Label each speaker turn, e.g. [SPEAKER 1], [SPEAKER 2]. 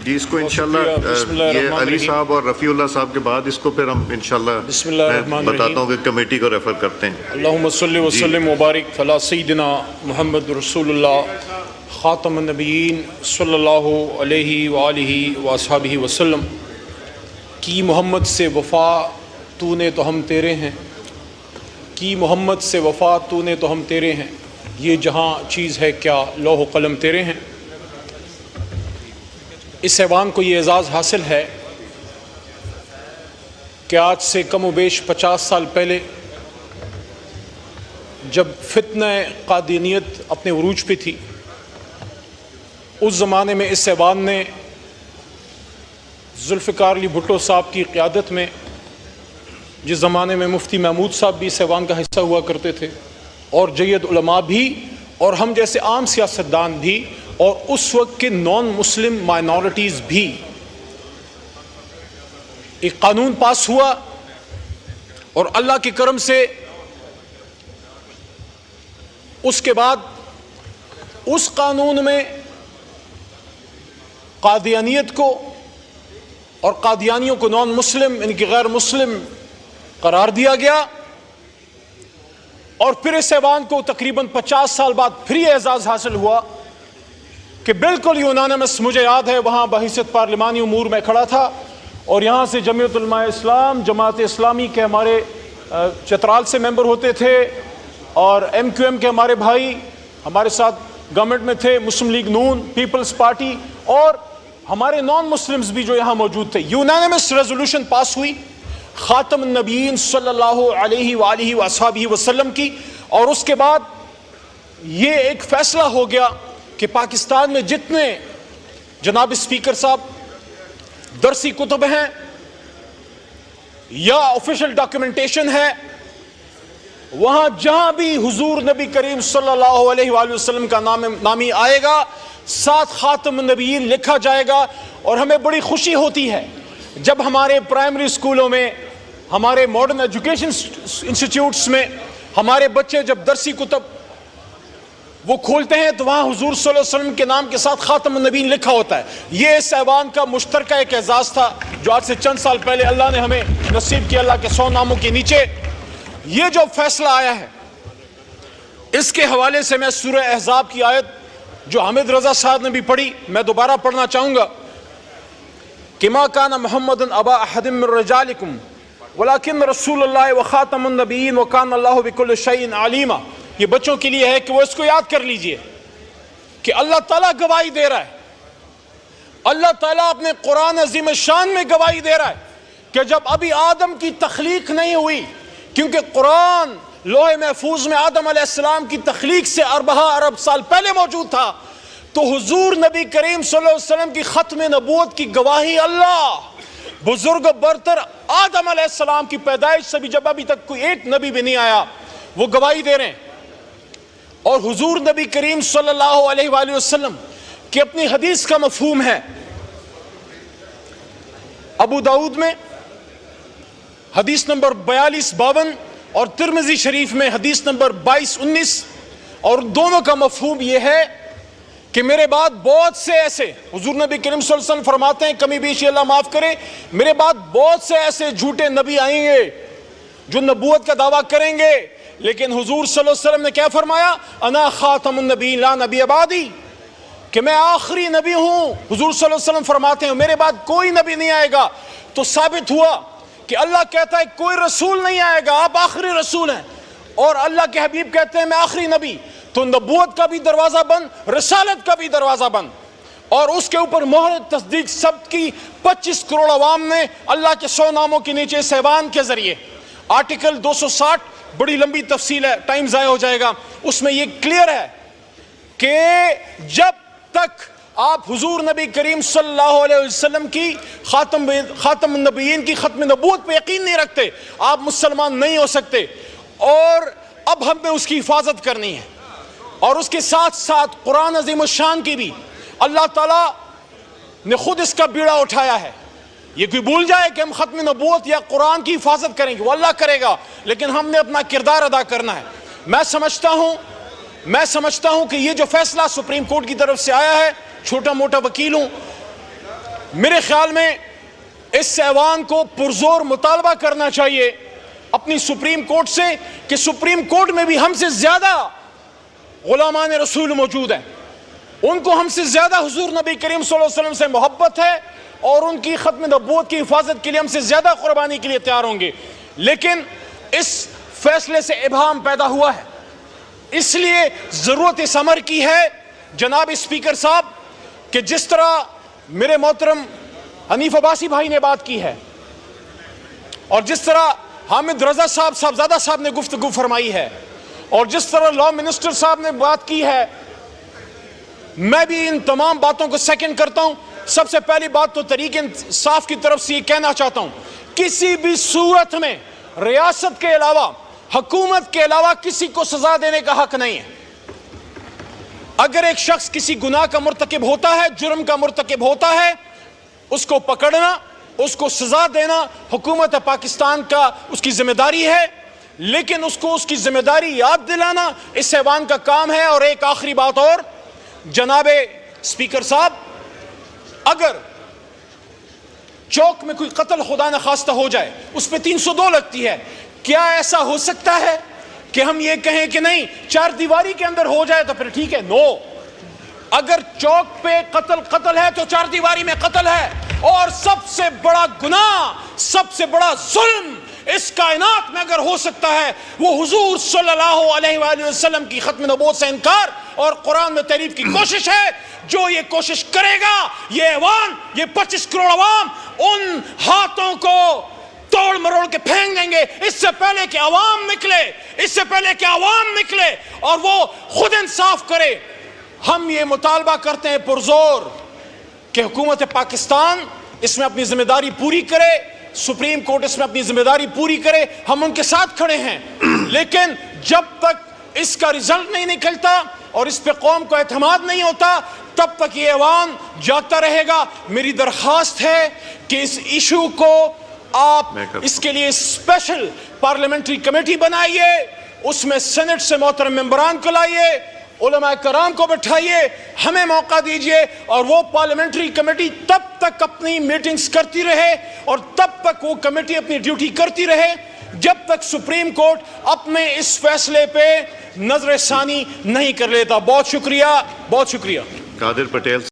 [SPEAKER 1] जी, इसको इंशाल्लाह ये अली साहब और रफ़ीउल्लाह साहब के बाद इसको फिर हम इंशाल्लाह मैं बताता हूँ कि कमेटी को रेफ़र करते हैं।
[SPEAKER 2] अल्लाहुम्मा सल्लि व सल्लिम व बारिक अला सय्यिदिना मुहम्मद रसूलुल्लाह ख़ातमुन नबिय्यीन सल्लल्लाहु अलैहि व आलिहि व अस्हाबिहि वसल्लम। की मोहम्मद से वफ़ा तूने तो हम तेरे हैं, की मोहम्मद से वफ़ा तूने तो हम तेरे हैं, ये जहाँ चीज़ है क्या लौह कलम तेरे हैं। इस ऐवान को ये एज़ाज़ हासिल है कि आज से कम व बेश 50 साल पहले जब फितना क़ादियानियत अपने उरूज पे थी, उस ज़माने में इस ऐवान ने जुल्फ़िकार अली भुट्टो साहब की क़यादत में, जिस ज़माने में मुफ्ती महमूद साहब भी इस ऐवान का हिस्सा हुआ करते थे, और जय्यद उलमा भी, और हम जैसे आम सियासतदान भी, और उस वक्त के नॉन मुस्लिम माइनॉरिटीज़ भी, एक कानून पास हुआ और अल्लाह के करम से उसके बाद उस कानून में कादियानियत को और कादियानियों को नॉन मुस्लिम इनकी गैर मुस्लिम करार दिया गया। और फिर इस ऐवान को तकरीबन 50 साल बाद फिर ये एजाज़ हासिल हुआ कि बिल्कुल यूनानिमस, मुझे याद है वहाँ बहैसियत पार्लिमानी उमूर में खड़ा था और यहाँ से जमीयत उलमा इस्लाम, जमात इस्लामी के हमारे चतराल से मेंबर होते थे, और MQM के हमारे भाई हमारे साथ गवर्नमेंट में थे, मुस्लिम लीग नून, पीपल्स पार्टी, और हमारे नॉन मुस्लिम्स भी जो यहाँ मौजूद थे। यूनानिमस रेजोल्यूशन पास हुई ख़ातमुन नबिय्यीन सल्लल्लाहु अलैहि व आलिहि व अस्हाबिहि वसल्लम की, और उसके बाद ये एक फ़ैसला हो गया कि पाकिस्तान में जितने जनाब स्पीकर साहब दरसी कुतुब हैं या ऑफिशियल डॉक्यूमेंटेशन है, वहां जहां भी हुजूर नबी करीम सल्लल्लाहु अलैहि वसल्लम का नामी आएगा, साथ ख़ातमुन नबिय्यीन लिखा जाएगा। और हमें बड़ी खुशी होती है जब हमारे प्राइमरी स्कूलों में, हमारे मॉडर्न एजुकेशन इंस्टीट्यूट्स में हमारे बच्चे जब दरसी कुतुब वो खोलते हैं तो वहाँ हुजूर सल्लल्लाहु अलैहि वसल्लम के नाम के साथ ख़ातमुन नबीय्यीन लिखा होता है। ये इस ऐवान का मुश्तरका एक एजाज़ था जो आज से चंद साल पहले अल्लाह ने हमें नसीब किया। अल्लाह के 100 नामों के नीचे ये जो फैसला आया है, इसके हवाले से मैं सूरह अहज़ाब की आयत जो हामिद रज़ा साहब ने भी पढ़ी, मैं दोबारा पढ़ना चाहूँगा कि मा काना मुहम्मदुन अबा अहदिम मिन रिजालिकुम वलाकिन रसूलुल्लाह व ख़ातमुन नबिय्यीन व काना अल्लाहु बिकुल्लि शैइन अलीमा। ये बच्चों के लिए है कि वो इसको याद कर लीजिए कि अल्लाह ताला गवाही दे रहा है, अल्लाह ताला अपने कुरान अज़ीम शान में गवाही दे रहा है कि जब अभी आदम की तख्लीक नहीं हुई, क्योंकि कुरान लोहे महफूज में आदम अलैहिस्सलाम की तख्लीक से 4 अरब साल पहले मौजूद था, तो हुजूर नबी करीम सल्लल्लाहु अलैहि वसल्लम की खत्म नबूवत की गवाही अल्लाह बुजुर्ग बरतर आदम अलैहिस्सलाम की पैदाइश से भी, जब अभी तक कोई एक नबी भी नहीं आया, वो गवाही दे रहे हैं। और हुजूर नबी करीम सल्लल्लाहु अलैहि वसल्लम की अपनी हदीस का मफहूम है। अबू दाऊद में हदीस नंबर 4252 और तिरमिज़ी शरीफ में हदीस नंबर 2219, और दोनों का मफहूम यह है कि मेरे बाद बहुत से ऐसे, हुजूर नबी करीम सल्लल्लाहु अलैहि वसल्लम फरमाते हैं, कमी बेशी अल्लाह माफ़ करे, मेरे बाद बहुत से ऐसे झूठे नबी आएंगे जो नबूवत का दावा करेंगे, लेकिन हुजूर सल्लल्लाहु अलैहि वसल्लम ने क्या फरमाया, अना ख़ातमुन नबिय्यीन ला नबी अबादी, कि मैं आखिरी नबी हूँ। हुजूर सल्लल्लाहु अलैहि वसल्लम फरमाते हैं मेरे बाद कोई नबी नहीं आएगा। तो साबित हुआ कि अल्लाह कहता है कोई रसूल नहीं आएगा, आप आखिरी रसूल हैं, और अल्लाह के हबीब कहते हैं मैं आखिरी नबी। तो नबूवत का भी दरवाज़ा बंद, रिसालत का भी दरवाज़ा बंद, और उसके ऊपर मोहर तस्दीक सब की 25 करोड़ अवाम ने अल्लाह के 100 नामों के नीचे इस ऐवान के जरिए, आर्टिकल 260, बड़ी लंबी तफसील है, टाइम ज़ाया हो जाएगा, उसमें यह क्लियर है कि जब तक आप हुजूर नबी करीम सल्लल्लाहु अलैहि वसल्लम की ख़ातमुन नबिय्यीन की खत्म नबूवत पे यकीन नहीं रखते, आप मुसलमान नहीं हो सकते। और अब हमें उसकी हिफाजत करनी है, और उसके साथ साथ कुरान अज़ीम शान की भी अल्लाह ताला ने खुद इसका बीड़ा उठाया है। ये कोई भूल जाए कि हम खत्म नबूवत या कुरान की हिफाजत करेंगे, वो अल्लाह करेगा, लेकिन हमने अपना किरदार अदा करना है। मैं समझता हूँ कि ये जो फैसला सुप्रीम कोर्ट की तरफ से आया है, छोटा मोटा वकील हूँ, मेरे ख्याल में इस ऐवान को पुरजोर मुतालबा करना चाहिए अपनी सुप्रीम कोर्ट से कि सुप्रीम कोर्ट में भी हमसे ज्यादा गुलामान रसूल मौजूद हैं, उनको हमसे ज्यादा हुजूर नबी करीम सल्लल्लाहु अलैहि वसल्लम से मोहब्बत है और उनकी खत्म नबूवत की हिफाजत के लिए हमसे ज्यादा कुर्बानी के लिए तैयार होंगे। लेकिन इस फैसले से इबहम पैदा हुआ है, इसलिए जरूरत इस अमर की है जनाब स्पीकर साहब कि जिस तरह मेरे मोहतरम हनीफ अब्बासी भाई ने बात की है और जिस तरह हामिद रजा साहबजादा साहब ने गुफ्तगू फरमाई है और जिस तरह लॉ मिनिस्टर साहब ने बात की है, मैं भी इन तमाम बातों को सेकंड करता हूं। सबसे पहली बात तो तहरीक इंसाफ की तरफ से ये कहना चाहता हूं, किसी भी सूरत में रियासत के अलावा, हुकूमत के अलावा किसी को सजा देने का हक नहीं है। अगर एक शख्स किसी गुनाह का मुर्तकिब होता है, जुर्म का मुर्तकिब होता है, उसको पकड़ना, उसको सजा देना हुकूमत पाकिस्तान का उसकी जिम्मेदारी है, लेकिन उसको उसकी जिम्मेदारी याद दिलाना इस ऐवान का काम है। और एक आखिरी बात और, जनाबे स्पीकर साहब, अगर चौक में कोई कत्ल खुदा न खास्ता हो जाए, उस पर 302 लगती है, क्या ऐसा हो सकता है कि हम ये कहें कि नहीं चार दीवारी के अंदर हो जाए तो फिर ठीक है? नो, अगर चौक पे कत्ल है तो चार दीवारी में कत्ल है। और सबसे बड़ा गुनाह, सबसे बड़ा जुल्म इस कायनात में अगर हो सकता है वो हुजूर सल्लल्लाहु अलैहि वसल्लम की खत्म नबूवत से इनकार और कुरान में तहरीफ की कोशिश है। जो ये कोशिश करेगा, ये ऐवान, ये 25 करोड़ अवाम उन हाथों को तोड़ मरोड़ के फेंक देंगे। इससे पहले कि अवाम निकले, इससे पहले कि अवाम निकले और वो खुद इंसाफ करे, हम ये मुतालबा करते हैं पुरजोर कि हुकूमत पाकिस्तान इसमें अपनी जिम्मेदारी पूरी करे, सुप्रीम कोर्ट इसमें अपनी जिम्मेदारी पूरी करे। हम उनके साथ खड़े हैं, लेकिन जब तक इसका रिजल्ट नहीं निकलता और इस पे कौम को एतमाद नहीं होता, तब तक ये ऐवान जागता रहेगा। मेरी दरख्वास्त है कि इस इशू को आप इसके लिए स्पेशल पार्लियामेंट्री कमेटी बनाइए, उसमें सेनेट से मोहतरम मेंबरान को लाइए, उलमा कराम को बैठाइए, हमें मौका दीजिए और वो पार्लियामेंट्री कमेटी तब तक अपनी मीटिंग्स करती रहे और तब तक वो कमेटी अपनी ड्यूटी करती रहे जब तक सुप्रीम कोर्ट अपने इस फैसले पे नजर सानी नहीं कर लेता। बहुत शुक्रिया, बहुत शुक्रिया।
[SPEAKER 1] कादिर पटेल।